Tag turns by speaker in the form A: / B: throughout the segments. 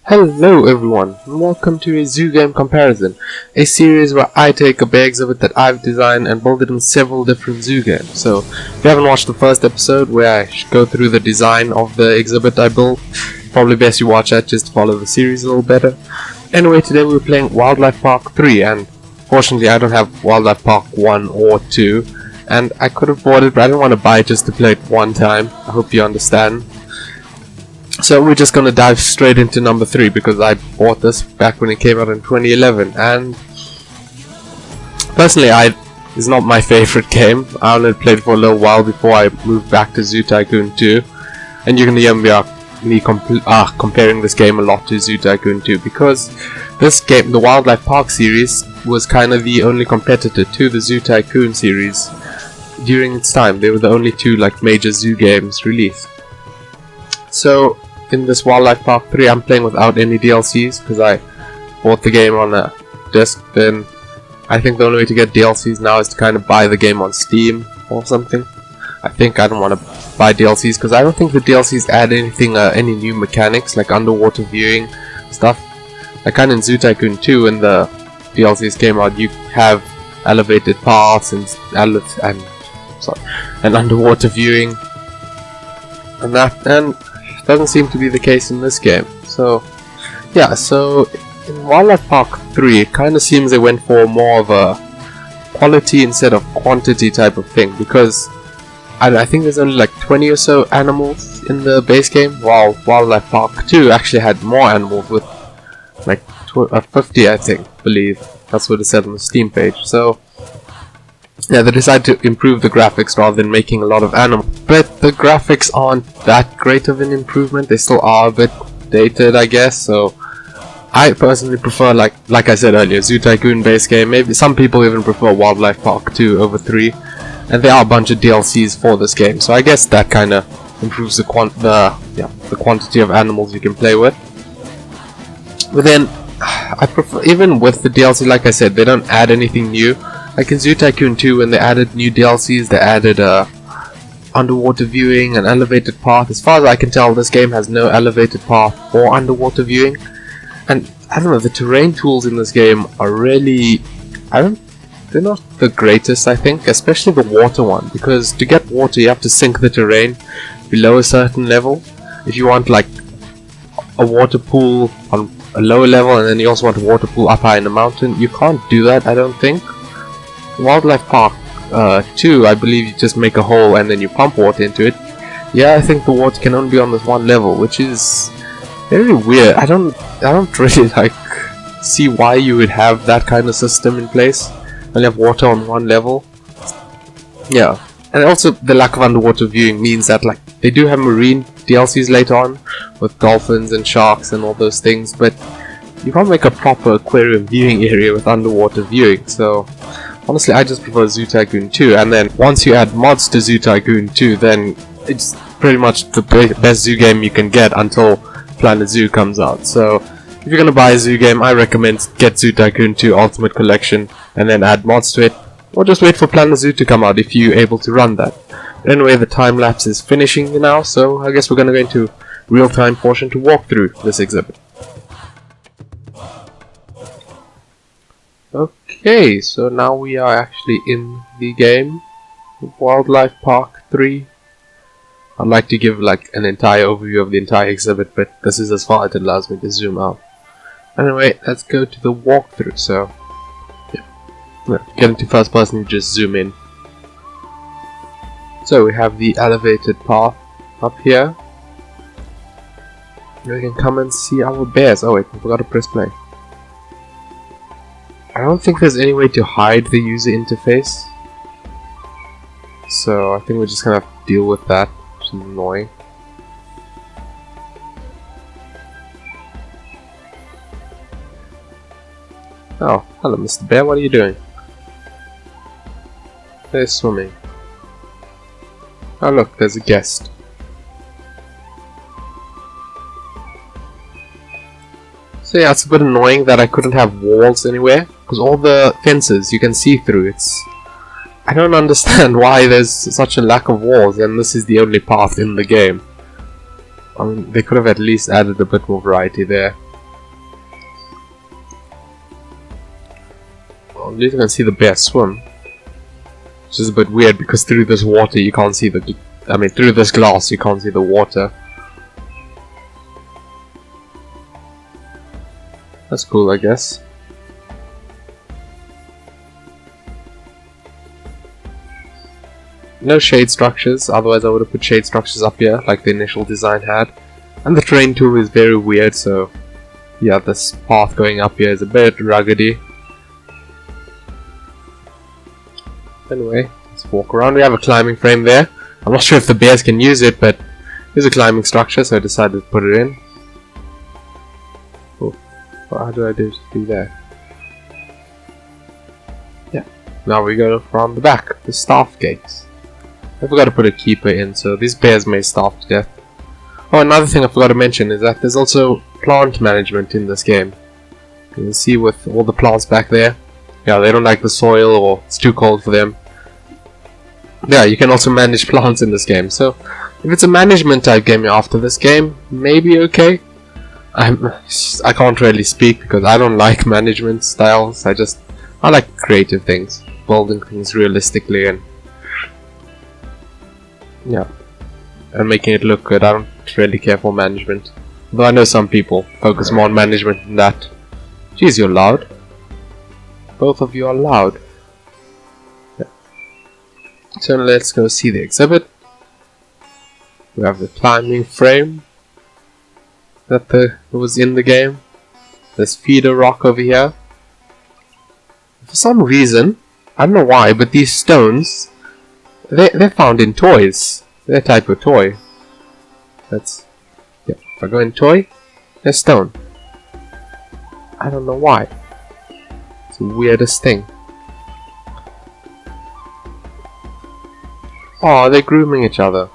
A: Hello everyone, and welcome to a zoo game comparison, a series where I take a bear exhibit that I've designed and build it in several different zoo games. So, if you haven't watched the first episode where I go through the design of the exhibit I built, probably best you watch that just to follow the series a little better. Anyway, today we're playing Wildlife Park 3, and fortunately I don't have Wildlife Park 1 or 2, and I could have bought it, but I didn't want to buy it just to play it one time. I hope you understand. So we're just gonna dive straight into number 3 because I bought this back when it came out in 2011, and personally it's not my favorite game. I only played for a little while before I moved back to Zoo Tycoon 2, and you're gonna hear me comparing this game a lot to Zoo Tycoon 2 because this game, the Wildlife Park series, was kind of the only competitor to the Zoo Tycoon series during its time. They were the only two major zoo games released. So in this Wildlife Park 3 I'm playing without any DLCs because I bought the game on a disc. Then I think the only way to get DLCs now is to kind of buy the game on Steam or something. I don't want to buy DLCs because I don't think the DLCs add anything, any new mechanics like underwater viewing stuff. Like kind of in Zoo Tycoon 2 when the DLCs came out, you have elevated paths and underwater viewing and that, and doesn't seem to be the case in this game. So yeah, so in Wildlife Park 3 it kind of seems they went for more of a quality instead of quantity type of thing, because I think there's only 20 or so animals in the base game, while Wildlife Park 2 actually had more animals with 50 I believe. That's what it said on the Steam page. So yeah, they decided to improve the graphics rather than making a lot of animals. But the graphics aren't that great of an improvement. They still are a bit dated, I guess. So I personally prefer, like I said earlier, Zoo Tycoon base game. Maybe some people even prefer Wildlife Park 2 over 3. And there are a bunch of DLCs for this game. So I guess that kind of improves the quantity of animals you can play with. But then I prefer, even with the DLC, like I said, they don't add anything new. Like in Zoo Tycoon 2, when they added new DLCs, they added underwater viewing and elevated path. As far as I can tell, this game has no elevated path or underwater viewing. And I don't know, the terrain tools in this game are really, they're not the greatest, I think, especially the water one, because to get water you have to sink the terrain below a certain level. If you want a water pool on a lower level and then you also want a water pool up high in the mountain, you can't do that, I don't think. Wildlife Park 2, I believe you just make a hole and then you pump water into it. Yeah, I think the water can only be on this one level, which is very weird. I don't really see why you would have that kind of system in place. Only have water on one level. Yeah, and also the lack of underwater viewing means that they do have marine DLCs later on with dolphins and sharks and all those things, but you can't make a proper aquarium viewing area with underwater viewing. So honestly, I just prefer Zoo Tycoon 2, and then once you add mods to Zoo Tycoon 2, then it's pretty much the best zoo game you can get until Planet Zoo comes out. So if you're gonna buy a zoo game, I recommend get Zoo Tycoon 2 Ultimate Collection and then add mods to it, or just wait for Planet Zoo to come out if you're able to run that. But anyway, the time lapse is finishing now, so I guess we're gonna go into real-time portion to walk through this exhibit. Okay, so now we are actually in the game, Wildlife Park 3. I'd like to give an entire overview of the entire exhibit, but this is as far as it allows me to zoom out. Anyway, let's go to the walkthrough. So yeah, get into first person, you just zoom in. So we have the elevated path up here. We can come and see our bears. Oh wait, I forgot to press play. I don't think there's any way to hide the user interface, so I think we're just gonna have to deal with that, which is annoying. Oh, hello Mr. Bear, what are you doing? They're swimming. Oh look, there's a guest. So yeah, it's a bit annoying that I couldn't have walls anywhere, because all the fences you can see through. I don't understand why there's such a lack of walls and this is the only path in the game. I mean, they could have at least added a bit more variety there. Well, at least you can see the bear swim. Which is a bit weird because through this water you can't see the... I mean, through this glass you can't see the water. That's cool, I guess. No shade structures, otherwise I would have put shade structures up here like the initial design had. And the terrain tool is very weird, so yeah, this path going up here is a bit ruggedy. Anyway, let's walk around. We have a climbing frame there. I'm not sure if the bears can use it, but there's a climbing structure, so I decided to put it in. Oh, how do I do that? Yeah, now we go from the back, the staff gates. I forgot to put a keeper in, so these bears may starve to death. Oh, another thing I forgot to mention is that there's also plant management in this game. You can see with all the plants back there. Yeah, they don't like the soil or it's too cold for them. Yeah, you can also manage plants in this game. So, if it's a management type game after this game, maybe okay. I can't really speak because I don't like management styles. I like creative things, building things realistically and yeah, and making it look good. I don't really care for management. Though I know some people focus more on management than that. Jeez, you're loud. Both of you are loud. Yeah. So let's go see the exhibit. We have the climbing frame that was in the game. There's feeder rock over here. For some reason, I don't know why, but these stones, they're found in toys. They're a type of toy. If I go in toy, there's stone. I don't know why. It's the weirdest thing. Oh, they're grooming each other.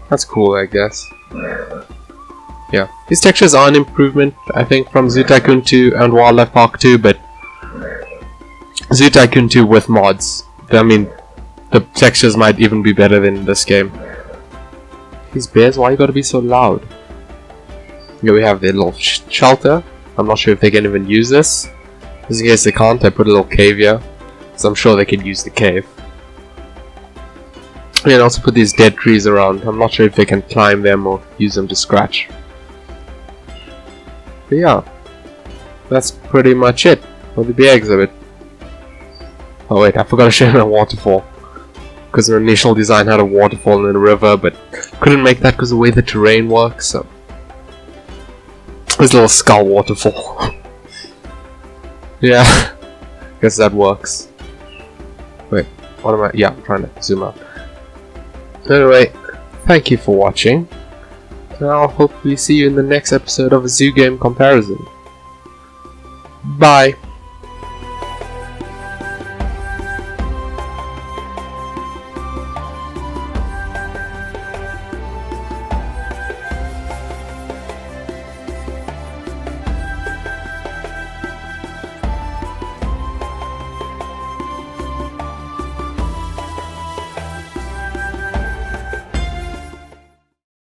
A: That's cool, I guess. Yeah, these textures are an improvement, I think, from Zoo Tycoon 2 and Wildlife Park 2, but Zoo Tycoon 2 with mods. I mean, the textures might even be better than this game. These bears, why you gotta be so loud? Here we have their little shelter. I'm not sure if they can even use this. Just in case they can't, I put a little cave here. So I'm sure they can use the cave. And also put these dead trees around. I'm not sure if they can climb them or use them to scratch. But yeah, that's pretty much it for the bear exhibit. Oh wait, I forgot to show you a waterfall. Because the initial design had a waterfall in a river, but couldn't make that because of the way the terrain works, so... There's a little skull waterfall. Yeah, guess that works. Wait, what am I... Yeah, I'm trying to zoom out. Anyway, thank you for watching. And I'll hopefully see you in the next episode of a Zoo Game Comparison. Bye!